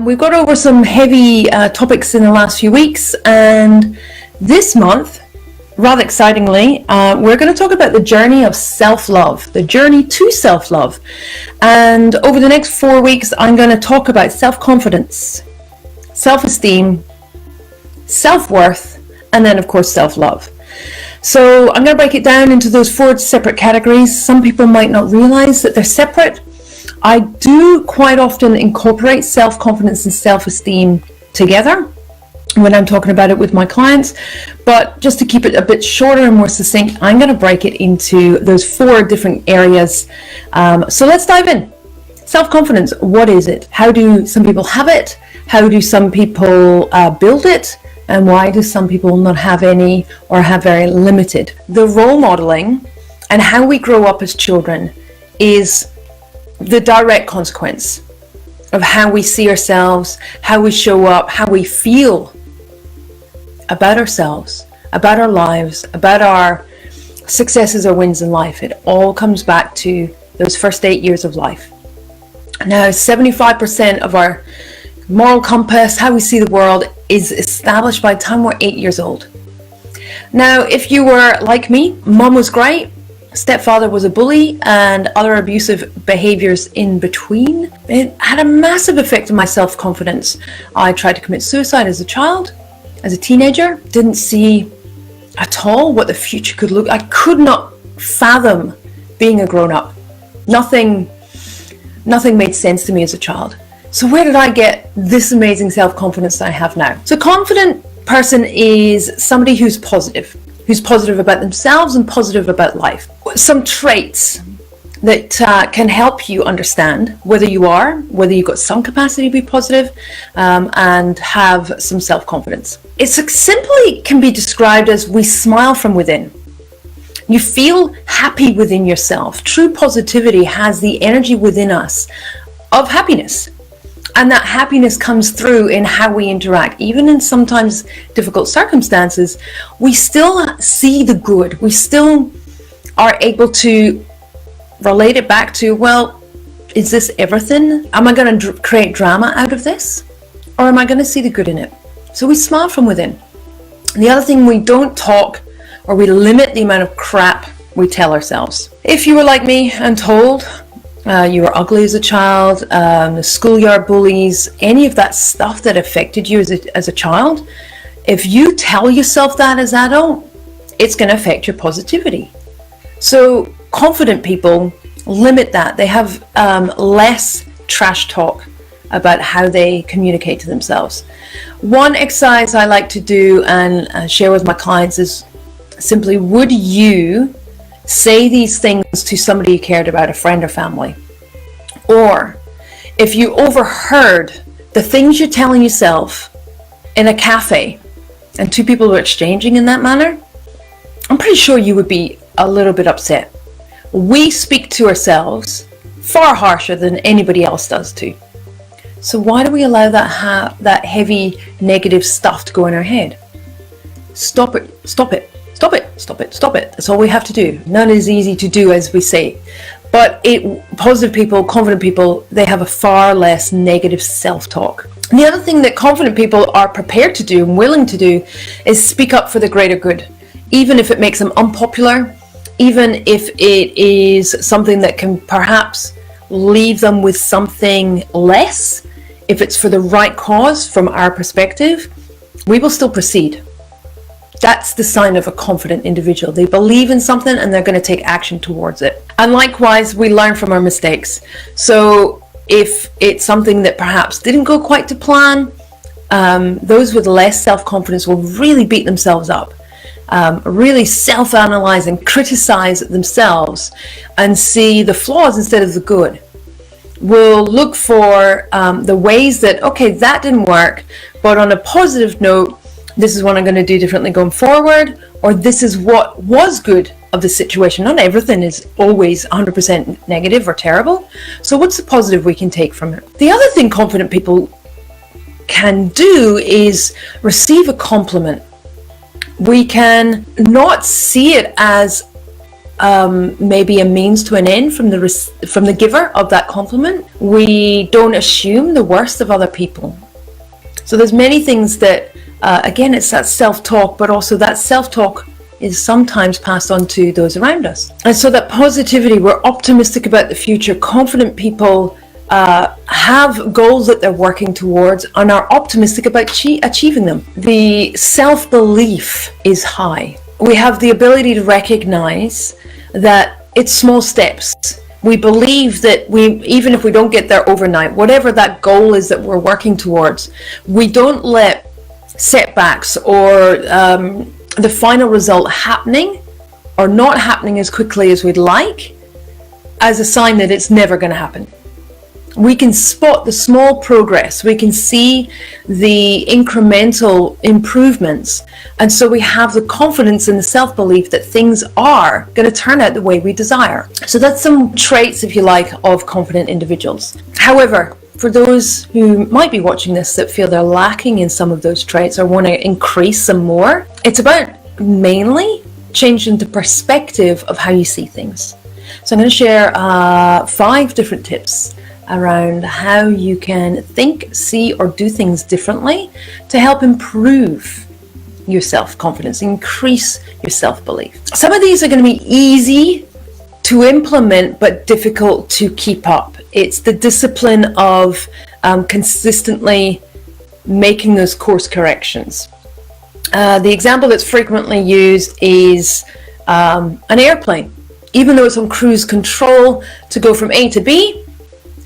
We've got over some heavy topics in the last few weeks, and this month, rather excitingly, we're going to talk about the journey of self-love, the journey to self-love. And over the next 4 weeks, I'm going to talk about self-confidence, self-esteem, self-worth, and then, of course, self-love. So I'm going to break it down into those 4 separate categories. Some people might not realize that they're separate. I do quite often incorporate self-confidence and self-esteem together when I'm talking about it with my clients, but just to keep it a bit shorter and more succinct, I'm going to break it into those 4 different areas. So let's dive in. Self-confidence, what is it? How do some people have it? How do some people build it? And why do some people not have any or have very limited? The role modeling and how we grow up as children is the direct consequence of how we see ourselves, how we show up, how we feel about ourselves, about our lives, about our successes or wins in life. It all comes back to those first 8 years of life. Now, 75% of our moral compass, how we see the world, is established by the time we're 8 years old. Now, if you were like me, mom was great, stepfather was a bully, and other abusive behaviors in between, it had a massive effect on my self-confidence. I tried to commit suicide as a child, as a teenager, didn't see at all what the future could look like. I could not fathom being a grown-up. Nothing made sense to me as a child. So where did I get this amazing self-confidence that I have now? So a confident person is somebody who's positive about themselves and positive about life. Some traits that can help you understand whether you've got some capacity to be positive and have some self-confidence. It simply can be described as we smile from within. You feel happy within yourself. True positivity has the energy within us of happiness. And that happiness comes through in how we interact. Even in sometimes difficult circumstances, we still see the good. We still are able to relate it back to, well, is this everything? Am I going to create drama out of this? Or am I going to see the good in it? So we smile from within. And the other thing, we don't talk, or we limit the amount of crap we tell ourselves. If you were like me and told you were ugly as a child, the schoolyard bullies, any of that stuff that affected you as a child, if you tell yourself that as an adult, it's going to affect your positivity. So confident people limit that. They have less trash talk about how they communicate to themselves. One exercise I like to do and share with my clients is simply, would you say these things to somebody you cared about, a friend or family? Or if you overheard the things you're telling yourself in a cafe and 2 people were exchanging in that manner, I'm pretty sure you would be a little bit upset. We speak to ourselves far harsher than anybody else does too. So why do we allow that heavy negative stuff to go in our head? Stop it. Stop it. Stop it, stop it, stop it. That's all we have to do. None is easy to do, as we say. But positive people, confident people, they have a far less negative self-talk. And the other thing that confident people are prepared to do and willing to do is speak up for the greater good. Even if it makes them unpopular, even if it is something that can perhaps leave them with something less, if it's for the right cause from our perspective, we will still proceed. That's the sign of a confident individual. They believe in something and they're going to take action towards it. And likewise, we learn from our mistakes. So if it's something that perhaps didn't go quite to plan, those with less self-confidence will really beat themselves up, really self-analyze and criticize themselves and see the flaws instead of the good. We'll look for the ways that, okay, that didn't work, but on a positive note, this is what I'm going to do differently going forward, or this is what was good of the situation. Not everything is always 100% negative or terrible. So what's the positive we can take from it? The other thing confident people can do is receive a compliment. We can not see it as maybe a means to an end from the giver of that compliment. We don't assume the worst of other people. So there's many things that, again, it's that self-talk, but also that self-talk is sometimes passed on to those around us. And so that positivity, we're optimistic about the future. Confident people have goals that they're working towards and are optimistic about achieving them. The self-belief is high. We have the ability to recognize that it's small steps. We believe that even if we don't get there overnight, whatever that goal is that we're working towards, we don't let setbacks or the final result happening or not happening as quickly as we'd like as a sign that it's never going to happen. We can spot the small progress. We can see the incremental improvements. And so we have the confidence and the self-belief that things are going to turn out the way we desire. So that's some traits, if you like, of confident individuals. However, for those who might be watching this that feel they're lacking in some of those traits or want to increase some more, it's about mainly changing the perspective of how you see things. So I'm going to share 5 different tips around how you can think, see, or do things differently to help improve your self-confidence, increase your self-belief. Some of these are going to be easy to implement but difficult to keep up. It's the discipline of consistently making those course corrections. The example that's frequently used is an airplane. Even though it's on cruise control to go from A to B,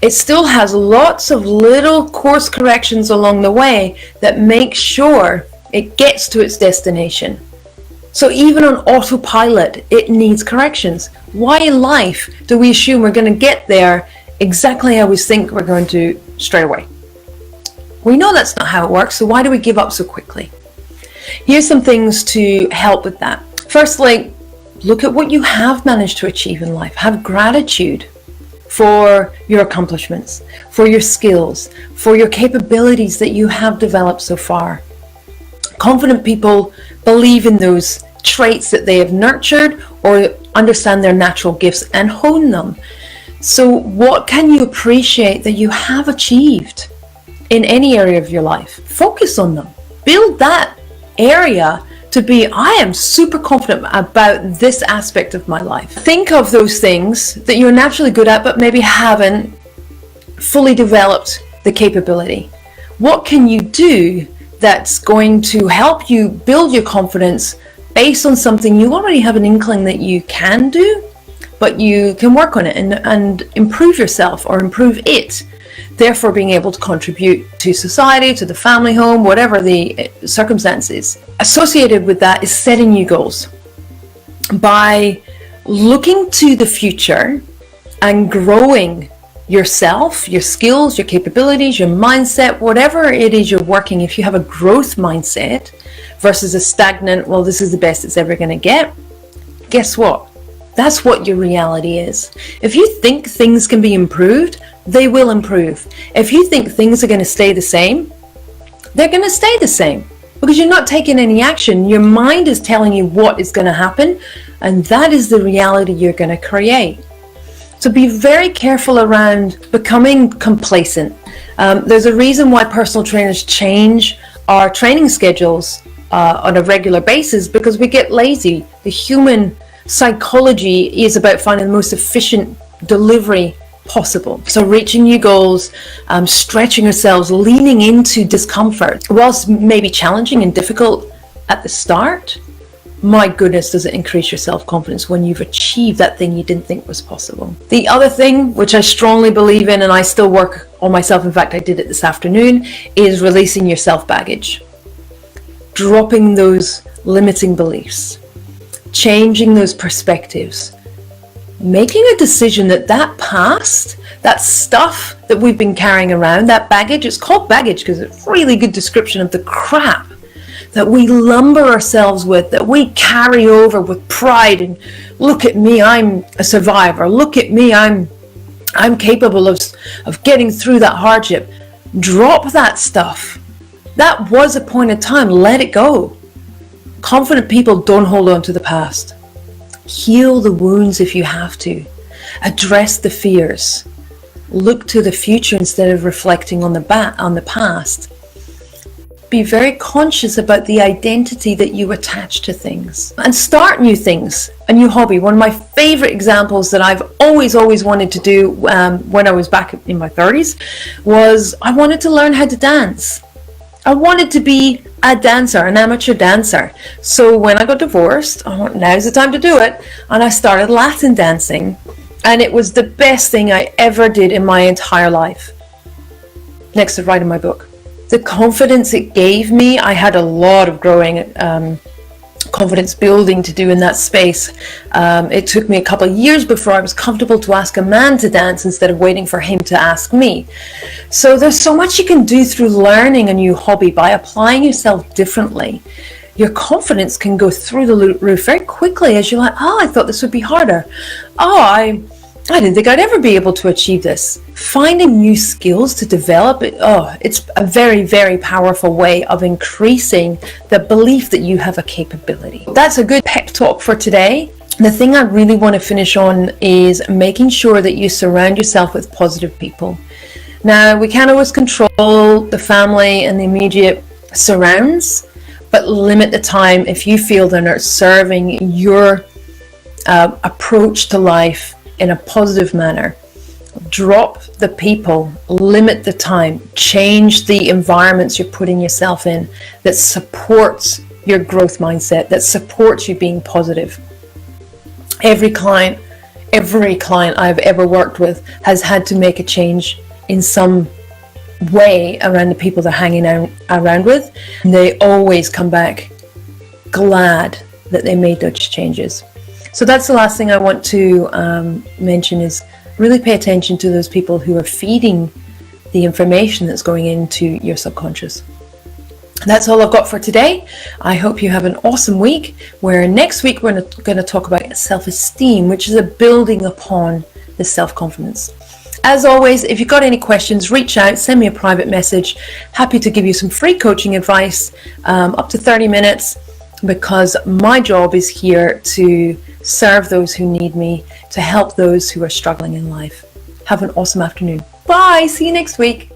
it still has lots of little course corrections along the way that make sure it gets to its destination. So even on autopilot, it needs corrections. Why in life do we assume we're going to get there exactly how we think we're going to straight away? We know that's not how it works, so why do we give up so quickly? Here's some things to help with that. Firstly, look at what you have managed to achieve in life. Have gratitude for your accomplishments, for your skills, for your capabilities that you have developed so far. Confident people believe in those traits that they have nurtured or understand their natural gifts and hone them. So what can you appreciate that you have achieved in any area of your life? Focus on them. Build that area to be, I am super confident about this aspect of my life. Think of those things that you're naturally good at but maybe haven't fully developed the capability. What can you do that's going to help you build your confidence based on something you already have an inkling that you can do, but you can work on it and improve yourself or improve it, therefore being able to contribute to society, to the family home, whatever the circumstances. Associated with that is setting new goals. By looking to the future and growing yourself, your skills, your capabilities, your mindset, whatever it is you're working, if you have a growth mindset versus a stagnant, well, this is the best it's ever going to get, guess what? That's what your reality is. If you think things can be improved, they will improve. If you think things are going to stay the same, they're going to stay the same because you're not taking any action. Your mind is telling you what is going to happen, and that is the reality you're going to create. So be very careful around becoming complacent. There's a reason why personal trainers change our training schedules on a regular basis, because we get lazy. The human psychology is about finding the most efficient delivery possible. So reaching new goals, stretching ourselves, leaning into discomfort, whilst maybe challenging and difficult at the start, my goodness, does it increase your self-confidence when you've achieved that thing you didn't think was possible. The other thing, which I strongly believe in, and I still work on myself, in fact I did it this afternoon, is releasing your self-baggage. Dropping those limiting beliefs, changing those perspectives, making a decision that past, that stuff that we've been carrying around, that baggage, it's called baggage because it's a really good description of the crap that we lumber ourselves with, that we carry over with pride and look at me, I'm a survivor, look at me, I'm capable of getting through that hardship. Drop that stuff. That was a point in time, let it go. Confident people don't hold on to the past. Heal the wounds if you have to. Address the fears. Look to the future instead of reflecting on the past. Be very conscious about the identity that you attach to things, and start new things, a new hobby. One of my favorite examples that I've always wanted to do when I was back in my 30s was I wanted to learn how to dance. I wanted to be a dancer, an amateur dancer. So when I got divorced, I thought, now's the time to do it, and I started Latin dancing, and it was the best thing I ever did in my entire life, next to writing my book. The confidence it gave me, I had a lot of growing confidence building to do in that space. It took me a couple of years before I was comfortable to ask a man to dance instead of waiting for him to ask me. So there's so much you can do through learning a new hobby by applying yourself differently. Your confidence can go through the roof very quickly as you're like, oh, I thought this would be harder. Oh, I didn't think I'd ever be able to achieve this. Finding new skills to develop, it's a very, very powerful way of increasing the belief that you have a capability. That's a good pep talk for today. The thing I really want to finish on is making sure that you surround yourself with positive people. Now, we can't always control the family and the immediate surrounds, but limit the time if you feel they're not serving your approach to life in a positive manner. Drop the people, limit the time, change the environments you're putting yourself in that supports your growth mindset, that supports you being positive. Every client I've ever worked with has had to make a change in some way around the people they're hanging around with. And they always come back glad that they made those changes. So that's the last thing I want to mention, is really pay attention to those people who are feeding the information that's going into your subconscious. That's all I've got for today. I hope you have an awesome week, where next week we're going to talk about self-esteem, which is a building upon the self-confidence. As always, if you've got any questions, reach out, send me a private message. Happy to give you some free coaching advice, up to 30 minutes, because my job is here to serve those who need me, to help those who are struggling in life. Have an awesome afternoon. Bye. See you next week.